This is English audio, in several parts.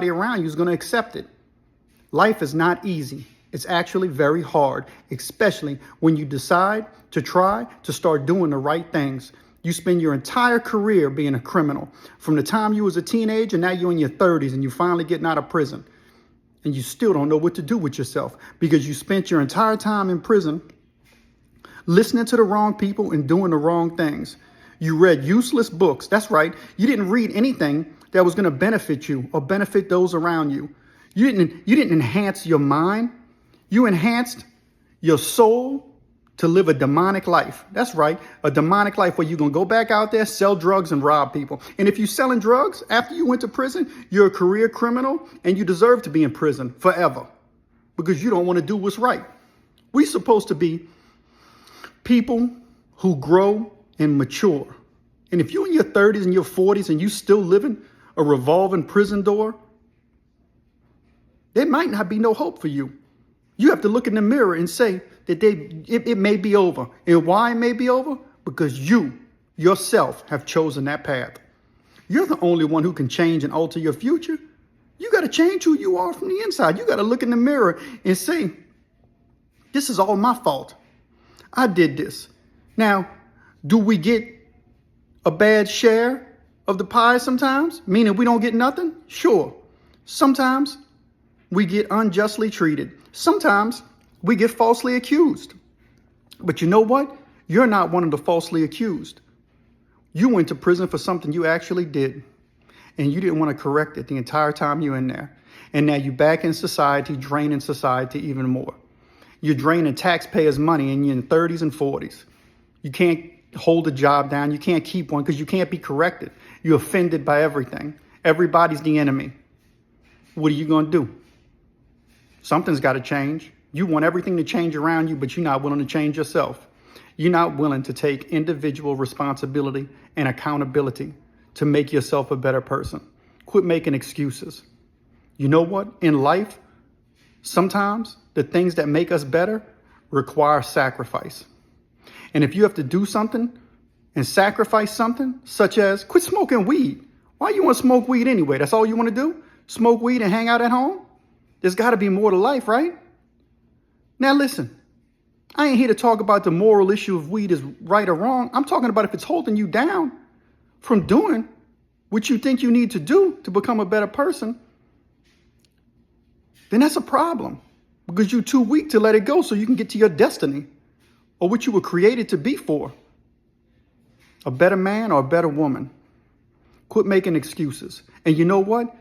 around you is going to accept it. Life is not easy. It's actually very hard, especially when you decide to try to start doing the right things. You spend your entire career being a criminal. From the time you was a teenager, now you're in your 30s and you finally getting out of prison. And you still don't know what to do with yourself because you spent your entire time in prison listening to the wrong people and doing the wrong things. You read useless books. That's right. You didn't read anything that was going to benefit you or benefit those around you. You didn't enhance your mind. You enhanced your soul to live a demonic life. That's right. A demonic life where you're going to go back out there, sell drugs and rob people. And if you're selling drugs after you went to prison, you're a career criminal and you deserve to be in prison forever because you don't want to do what's right. We're supposed to be people who grow and mature. And if you're in your 30s and your 40s and you still living a revolving prison door, there might not be no hope for you. You have to look in the mirror and say that it may be over. And why it may be over? Because you yourself have chosen that path. You're the only one who can change and alter your future. You got to change who you are from the inside. You got to look in the mirror and say, this is all my fault. I did this. Now, do we get a bad share of the pie sometimes? Meaning we don't get nothing? Sure. Sometimes we get unjustly treated. Sometimes we get falsely accused. But you know what? You're not one of the falsely accused. You went to prison for something you actually did. And you didn't want to correct it the entire time you're in there. And now you're back in society, draining society even more. You're draining taxpayers' money and you're in 30s and 40s. You can't hold a job down. You can't keep one because you can't be corrected. You're offended by everything. Everybody's the enemy. What are you going to do? Something's got to change. You want everything to change around you, but you're not willing to change yourself. You're not willing to take individual responsibility and accountability to make yourself a better person. Quit making excuses. You know what? In life, sometimes the things that make us better require sacrifice. And if you have to do something and sacrifice something, such as quit smoking weed. Why you want to smoke weed anyway? That's all you want to do? Smoke weed and hang out at home? There's got to be more to life, right? Now listen, I ain't here to talk about the moral issue of weed is right or wrong. I'm talking about if it's holding you down from doing what you think you need to do to become a better person, then that's a problem because you're too weak to let it go so you can get to your destiny or what you were created to be for. A better man or a better woman. Quit making excuses. And you know what?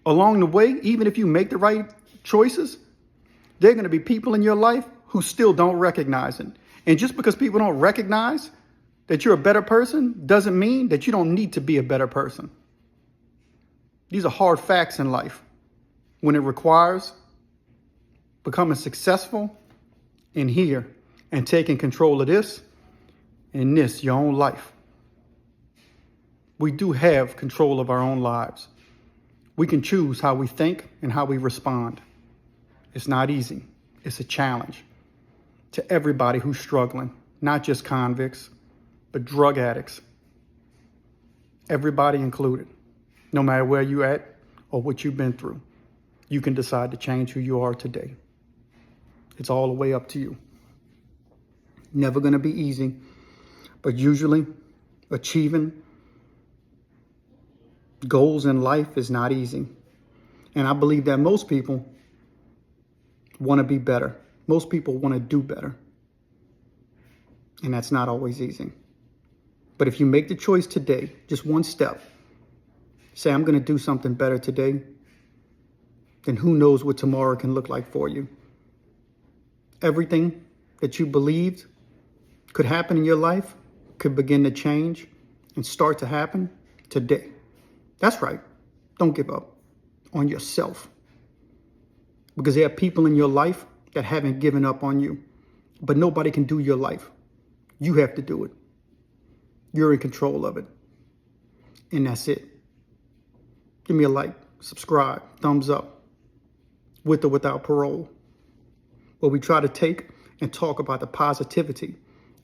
Along the way, even if you make the right choices, there are going to be people in your life who still don't recognize it. And just because people don't recognize that you're a better person doesn't mean that you don't need to be a better person. These are hard facts in life. When it requires becoming successful in here and taking control of this and this, your own life. We do have control of our own lives. We can choose how we think and how we respond. It's not easy. It's a challenge to everybody who's struggling, not just convicts, but drug addicts. Everybody included. No matter where you're at or what you've been through, you can decide to change who you are today. It's all the way up to you. Never going to be easy, but usually achieving goals in life is not easy. And I believe that most people want to be better. Most people want to do better. And that's not always easy. But if you make the choice today, just one step, say, I'm going to do something better today, then who knows what tomorrow can look like for you. Everything that you believed could happen in your life could begin to change and start to happen today. That's right. Don't give up on yourself. Because there are people in your life that haven't given up on you. But nobody can do your life. You have to do it. You're in control of it. And that's it. Give me a like, subscribe, thumbs up, with or without parole. Where we try to take and talk about the positivity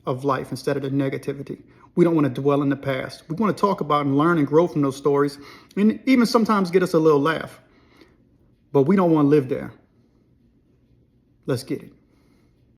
of life instead of the negativity. We don't want to dwell in the past. We want to talk about and learn and grow from those stories and even sometimes get us a little laugh. But we don't want to live there. Let's get it.